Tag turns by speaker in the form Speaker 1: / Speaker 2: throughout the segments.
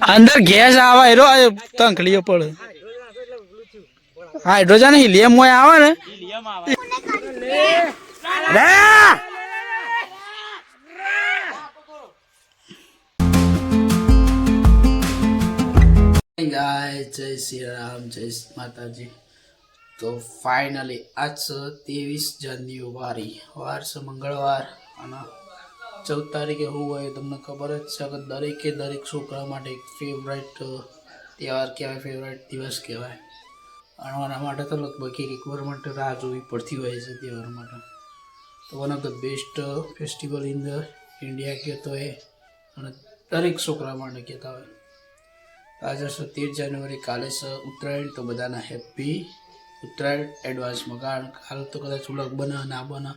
Speaker 1: અંદર ગેસ આવે એરો તંકલીઓ પડે હાઇડ્રોજન હિલિયમ મોય આવે ને ગાય જય શ્રી રામ જય માતાજી તો ફાઇનલી આજ 23 જાન્યુઆરી વાર છે મંગળવાર અને 14 તારીખે હું હોય તમને ખબર જ છે કે દરેક છોકરા માટે એક ફેવરેટ તહેવાર કહેવાય ફેવરેટ દિવસ કહેવાય અને આના માટે તો લગભગ એક વાર માટે રાહ જોવી પડતી હોય છે તહેવાર માટે તો one of the best festival in the India કહેતો હોય અને દરેક છોકરા માટે કહેતા હોય આજે 13 જાન્યુઆરી કાલે છે ઉત્તરાયણ તો બધાના હેપી ઉત્તરાયણ એડવાન્સમાં કારણ કાલે તો કદાચ ઉલગ બને ના બને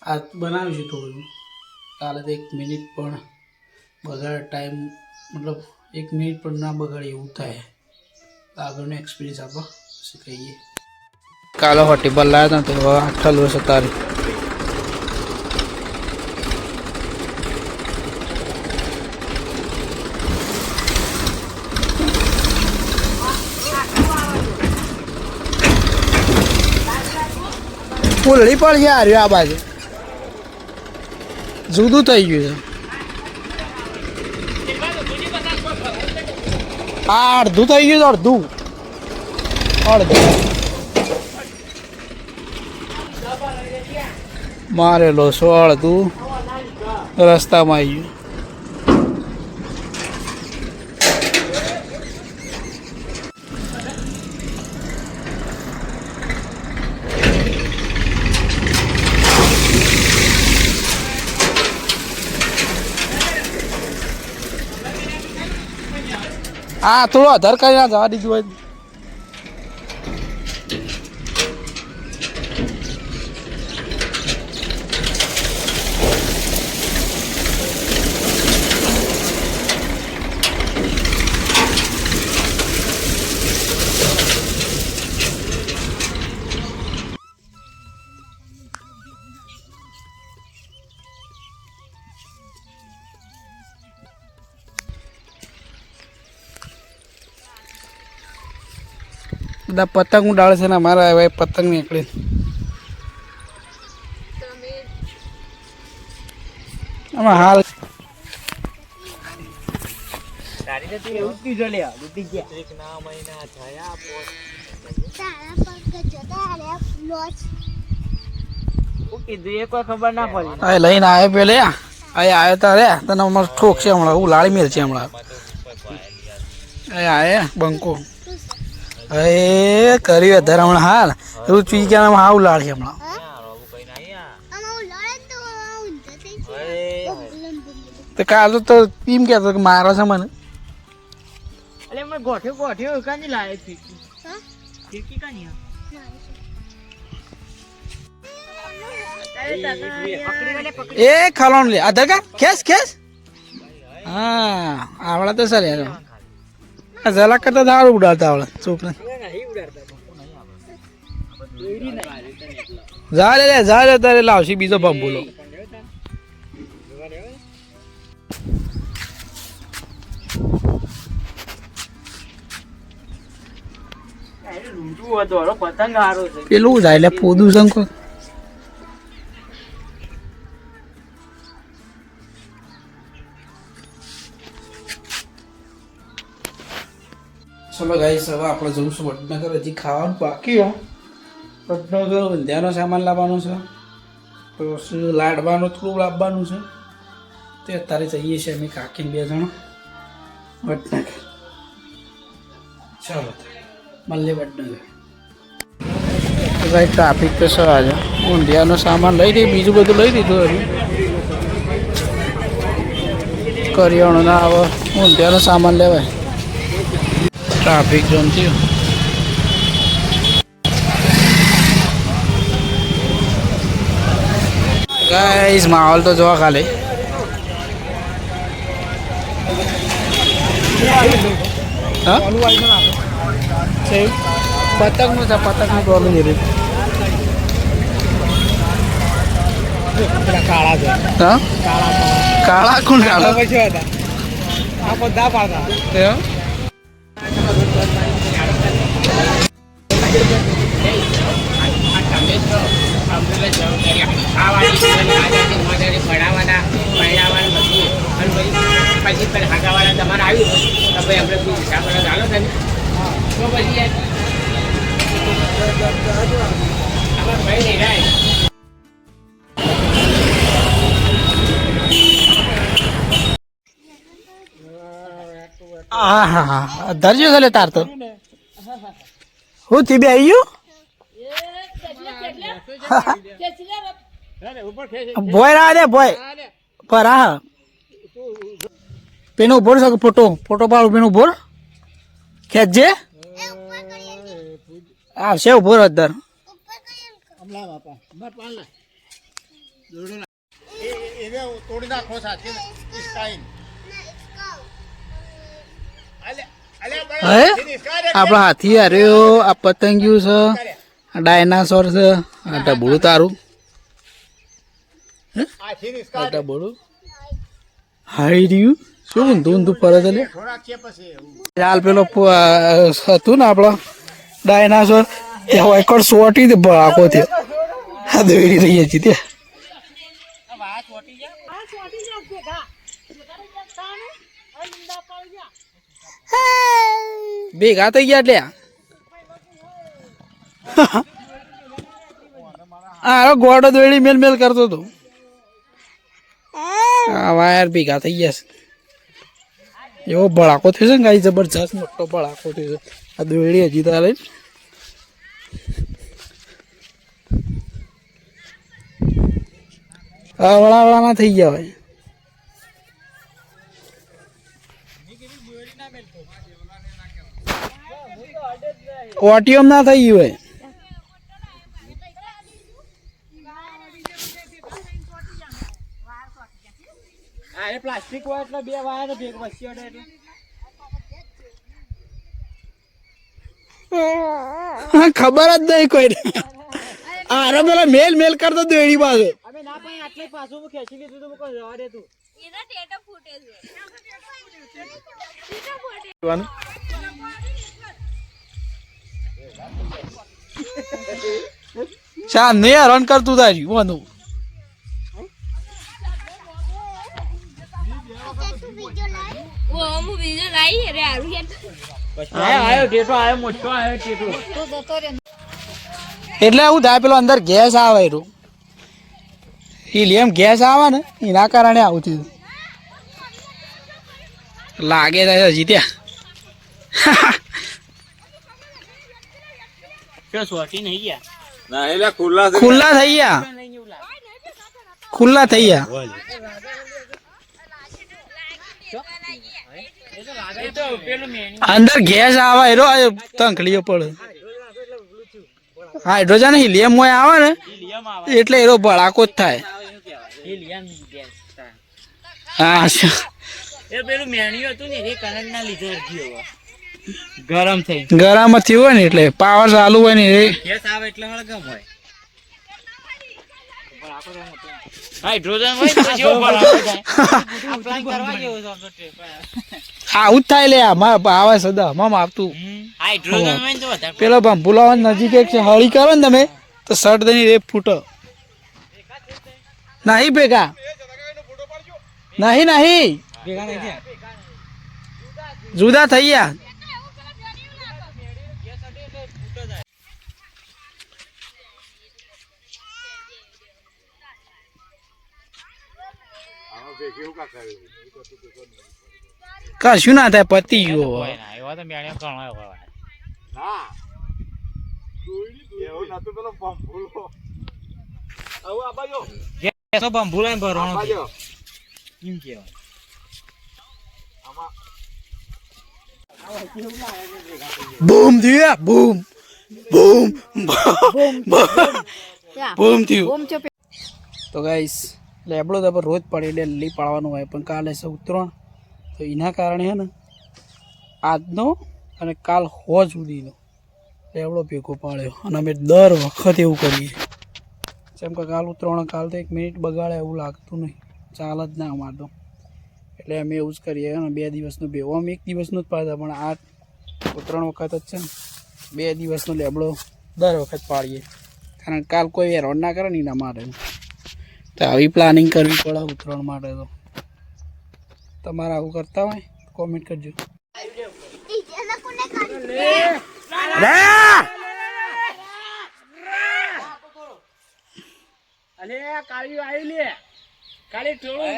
Speaker 1: આ બનાવીશું થોડું કાલે તો 1 મિનિટ પણ બગાડ ટાઈમ મતલબ 1 મિનિટ પણ ના બગાડે એવું થાય આગળનો એક્સપિરિયન્સ આપણે પછી કહીએ કાલે હોટી પર લાવ્યા હતા તો આઠલ વર્ષ તારી ફૂલડી પણ છે આ બાજુ જુદું થઈ ગયું છે આ અડધું થઈ ગયું અડધું મારેલો છો અડધું રસ્તામાં આવી ગયું હા થોડો આધાર કાર્ડ ના જવા દીધું હોય બધા પતંગ ઉડાડે છે ને અમારા હવે પતંગ નીકળે આમાં હાલ લઈને આવ્યો પેલે આવ્યો તારે તને અમારે ઠોક છે હમણાં હું લાળી મેલ છે હમણાં આયા બંકો એ કરી વધારે હમણાં હાલ એવું ચૂઈ ગયા હાવ લાડ છે હમણાં તો કાલ તો એમ કહેતો કે મારો છે મને એ ખાવાનું લે આધાર કાર્ડ ખેસ ખેસ હા આવડા તો સર યાર જલા કરતા દાળ ઉડાડતા આવડે છોકરા જા લે તારે લાવશી બીજો પંપ બોલો પેલું જાય એટલે પોદું શંકો ચલો ગાઈસ હવે આપણે જઈશું વડનગર હજી ખાવાનું બાકી હો વડનગર ઊંધિયાનો સામાન લાવવાનો છે પછી લાડવાનું થોડું લાવવાનું છે તે અત્યારે જઈએ છીએ અમે કાકીને 2 જણા વડનગર ચાલો મળીએ વડનગર ભાઈ ટ્રાફિક તો સર આજે ઊંધિયાનો સામાન લઈ દઈએ બીજું બધું લઈ દીધું હજી કરિયાણું ના આવે ઊંધિયાનો સામાન લેવાય ટ્રાફિક જોન થયો ગાઈસ માહોલ તો જોવા ખાલી પતંગનું છે પતંગનું પ્રોબ્લેમ છે કાળા છે હા કાળા કોણ કાળા પછી હતા
Speaker 2: આ બધા પાડતા
Speaker 1: એમ હા ધરજો ગલે તાર તો હું થી બે આવ્યું બોય રા દે બોય પર હા પેનો ઉભો શકો ફોટો પાડું પેનું ઉભો ખેંચજે આવશે ઉભો અધર
Speaker 2: તોડી નાખો સાથે
Speaker 1: આપણા હાથી હાર્યો આ પતંગિયું છે આ ડાયનાસોર છે આ ડબડું તારું આ ડબડું હાઈ રહ્યું શું ઊંધું ઊંધું ફરે છે ચાલ પેલો હતું ને આપણો ડાયનાસોર એ એકડ સોટી દે ભળાકો થયો આ દોડી રહીએ છીએ ત્યાં ભેગા થઈ ગયા એટલે હા ગોડો દોડી મેલ મેલ કરતો હતો હા વાયર ભેગા થઈ ગયા છે એવો ભડાકો થયો છે ને ગાઈ જબરજસ્ત મોટો ભડાકો થયો છે આ દોડી હજી તારે વળા ના થઈ ગયા ભાઈ ઓટીએમ ના થઈ ગયું હોય
Speaker 2: પ્લાસ્ટિક હોય એટલે બે વાયર ભેગ વસી એટલે
Speaker 1: ખબર જ નહીં કોઈ આરે પેલા મેલ મેલ કરતો દોડી પાસે
Speaker 2: અમે ના પણ આટલે પાછું ખેંચી લીધું તો કોઈ જવા દે તું
Speaker 3: એના ટેટો ફૂટે
Speaker 1: છે શા નહીં હેરાન કરતું તારી વાનું
Speaker 3: ઓ હું બીજો લાઈ રે આરું હેટ
Speaker 2: આયો ટેટો આયો મોટો આયો ટેટો
Speaker 3: તો જતો રે
Speaker 1: એટલે હું થાય પેલો અંદર ગેસ આવે એનું હિલિયમ ગેસ આવે ને એના કારણે આવું થયું લાગે છે જીત્યા
Speaker 2: કે સોટી નહીં ગયા
Speaker 4: ના એટલે ખુલ્લા
Speaker 1: ખુલ્લા થઈ ગયા ખુલ્લા થઈ ગયા અંદર ગેસ આવે એનો તંકલીઓ પડે હાઇડ્રોજન હિલિયમ હોય આવે ને એટલે એનો ભડાકો જ થાય હા
Speaker 2: એ પેલું મેણ્યું હતું ને એ કરંટ ના લીધે ગરમ થઈ
Speaker 1: ગરમ થયું હોય ને એટલે પાવર ચાલુ હોય ને એ
Speaker 2: ગેસ આવે એટલે હળગમ હોય હાઇડ્રોજન હોય તો જેવો ભડાકો થાય અપ્લાય કરવા જેવો છે
Speaker 1: આવું જ થાય લે આવે સદા મમ આપતું
Speaker 2: હાઇડ્રોજન હોય તો વધારે
Speaker 1: પેલો ભંભુલા નજીક એક હળી કરો ને તમે તો શર્ટ દની રેપ ફૂટો નહીં ભેગા નહીં નહીં
Speaker 2: ભેગા નહીં થયા
Speaker 1: જુદા થઈ ગયા કશું ના થાય પતી ગયો
Speaker 2: એવા તો મેણ્યો ઘણો હોય
Speaker 4: ના એવું નતું પેલો ભંભુલો આવું આબાજો
Speaker 2: ગેસ બંભુલા ભરવાનો
Speaker 4: આબાજો
Speaker 2: એમ કેવાય
Speaker 1: બૂમ થયું બૂમ બૂમ બૂમ થયું તો ગાઈસ લેબડો તો રોજ પડે એટલે લીલી પાડવાનું હોય પણ કાલે છે ઉત્તરાયણ તો એના કારણે છે ને આજનો અને કાલ હો સુધીનો લેબડો ભેગો પાડ્યો અને અમે દર વખત એવું કરીએ જેમ કે કાલ ઉત્તરાયણ કાલ તો 1 મિનિટ બગાડે એવું લાગતું નહીં ચાલ જ ના અમારે તો એટલે અમે એવું જ કરીએ અને 2 દિવસનું ભેગું અમે 1 દિવસનું જ પાડતા પણ આ 3 વખત જ છે ને 2 દિવસનો લેબડો દર વખત પાડીએ કારણ કાલ કોઈ હેરાન ના કરે ને એના માટે તો આવી પ્લાનિંગ કરવી પડે ઉત્તરાયણ માટે તો તમારે આવું કરતા હોય કોમેન્ટ કરજો
Speaker 4: અલે કાળી આવી લે કાળી ટોળું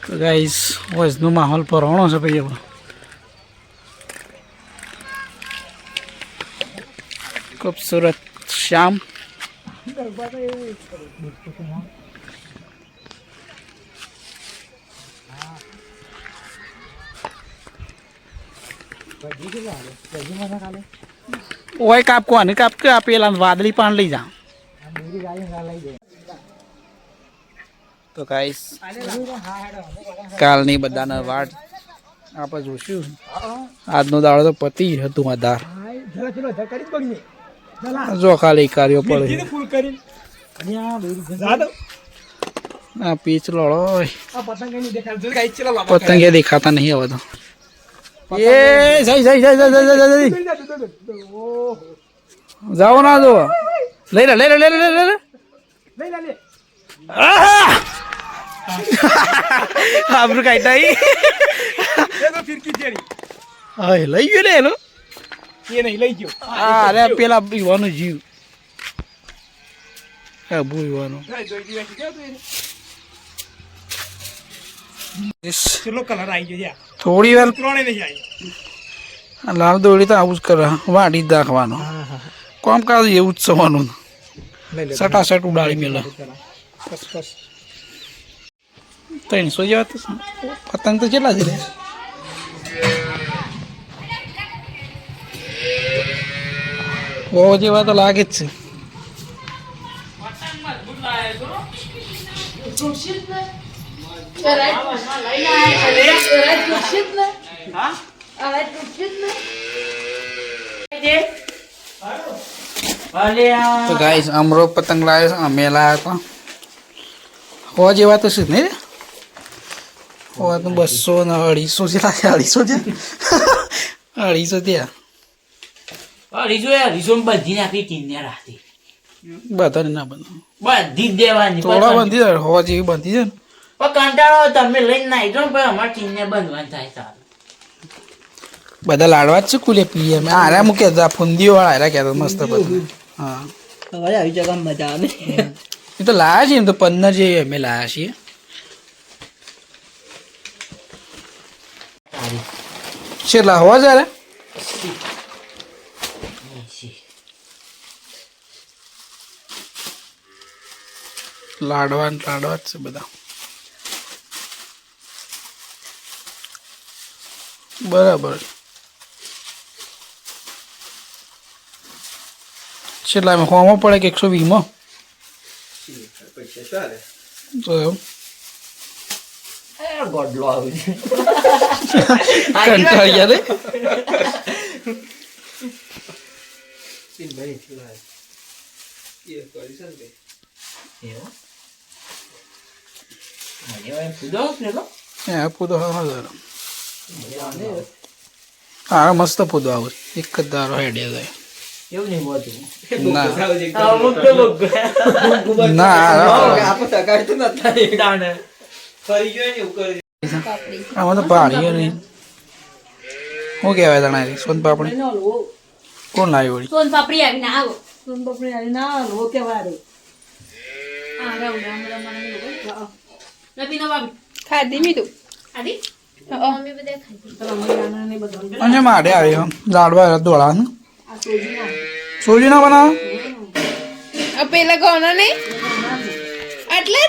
Speaker 1: તો ગાઈસ વજનો માહોલ પરણો છે ભાઈ આપણો खूबसूरत शाम ओए काप को आने काप के आप पेला वादली पान लई जा તો ગાઈસ કાલની બધાને વાટ આપણે જોશું આજનો દાડો તો પતિ હતું આધાર જો ખાલી કાર્યો પડે આ પીચ લડો પતંગે દેખાતા નહીં હવે તો એ જઈ જઈ જઈ જઈ જઈ જાઓ ના જો લઈ લે લઈ લે લઈ લે લઈ લે આપણું કાઢતા હા લઈ ગયો ને એનો
Speaker 4: એ નહીં લઈ ગયો
Speaker 1: હા અરે પેલા યુવાનો જીવ હા બહુ યુવાનો
Speaker 4: ચલો કલર આવી ગયો યાર
Speaker 1: થોડી વાર
Speaker 4: ત્રણે નહીં આવી
Speaker 1: લાલ દોડી તો આવું જ કરે વાડી જ રાખવાનો કામકાજ એવું જ સવાનું સટાસટ ઉડાડી મેલા 300 જેવા તો પતંગ તો કેટલા છે બહુ જેવા તો લાગે જ છે તો ગાઈસ અમરો પતંગ લાવ્યો અમે લાવ્યા હતા હો જેવા તો છે ને હો તો 200 ને 250 છે 250 છે 250 ત્યાં
Speaker 2: રીઝો બધી નાખી ટીને રાખતી
Speaker 1: બધાને ના બંધ
Speaker 2: બધી જ દેવાની
Speaker 1: થોડા બંધી જાય હવા જેવી બંધી છે ને
Speaker 2: પણ કંટાળો તમે લઈને નાઈ જાઓ પણ અમારે ટીને બંધવાનું થાય સારું
Speaker 1: બધા લાડવા જ છે કુલે પીએ મેં આરા મૂક્યા હતા ફુંદીઓ વાળા આરા કહેતા મસ્ત બધા હા
Speaker 2: હવે આવી જગા મજા આવે
Speaker 1: એ તો લાયા છીએ એમ તો 15 જે અમે લાયા છીએ છેલ્લા હોવા જયારે લાડવા જ છે બધા બરાબર છેલ્લા એમ હોમાં પડે કે 120 માં તો એમ
Speaker 2: ગોડલો આવે
Speaker 1: કંટાળી ગયા રે પૂદો હા મસ્ત પૂદો આવે એક જ દારો હેડે જાય
Speaker 2: એવું નહીં હોતું
Speaker 1: ના આમાં તો પાણીઓ નહીં શું કહેવાય તણારી સોન પાપડી કોણ લાવી વળી
Speaker 3: સોન પાપડી આવીને આવો ખાધી મીઠું આદી મમ્મી બધે ખાધી
Speaker 1: અને મારે આવી લાડવા દોડા સોજી ના બનાવે
Speaker 3: પેલા કોના નહીં એટલે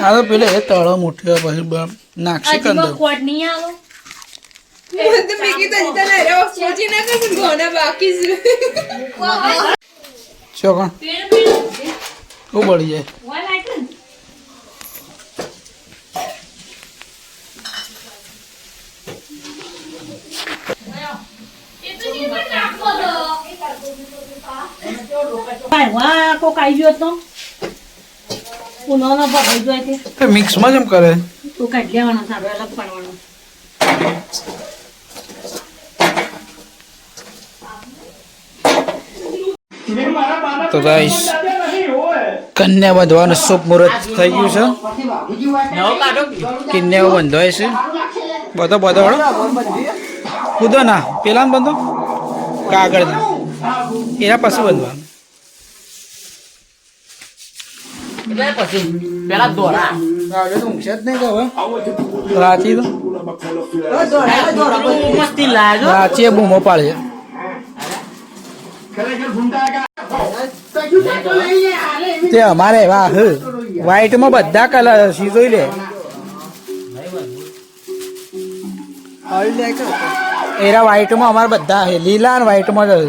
Speaker 1: આ તો પેલે તળો મોટી પછી નાખશે કંદર શું કોણ શું બળી જાય
Speaker 5: વાહ કોક આવી ગયો તો ઉનાળો ભરાઈ ગયો છે
Speaker 1: મિક્સમાં જેમ કરે
Speaker 5: તો કાઢી લેવાનો સારો અલગ પાડવાનો
Speaker 1: તો ગાઈસ કન્યા બાંધવાનું શુભ મુહૂર્ત થઈ ગયું છે
Speaker 2: નવો કાઢો
Speaker 1: કન્યાઓ બંધાય છે બધો બધો હળો કૂદો ના પેલા બંધો કાગળ ના એના પછી બંધવાનું
Speaker 2: એટલે પછી પેલા દોરા
Speaker 1: કાગળ તો ઊંઘશે જ નહીં કે હવે રાચી તો
Speaker 2: મસ્તી લાજો
Speaker 1: રાચીએ બૂમો પાડે તે અમારે વાહ વ્હાઈટમાં બધા કલર છે જોઈ લે એરા વ્હાઈટમાં અમારે બધા છે લીલા અને વ્હાઈટમાં જ છે.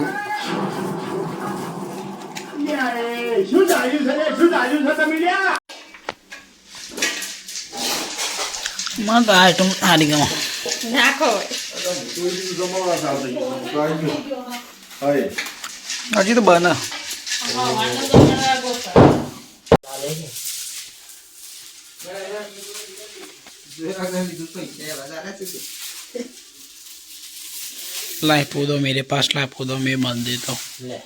Speaker 1: મને તો આઈટમ સારી ગમે
Speaker 3: નાખો
Speaker 1: હજી તો બને लाइफ दो मेरे पास लाइफ दो मैं बंद देता हूँ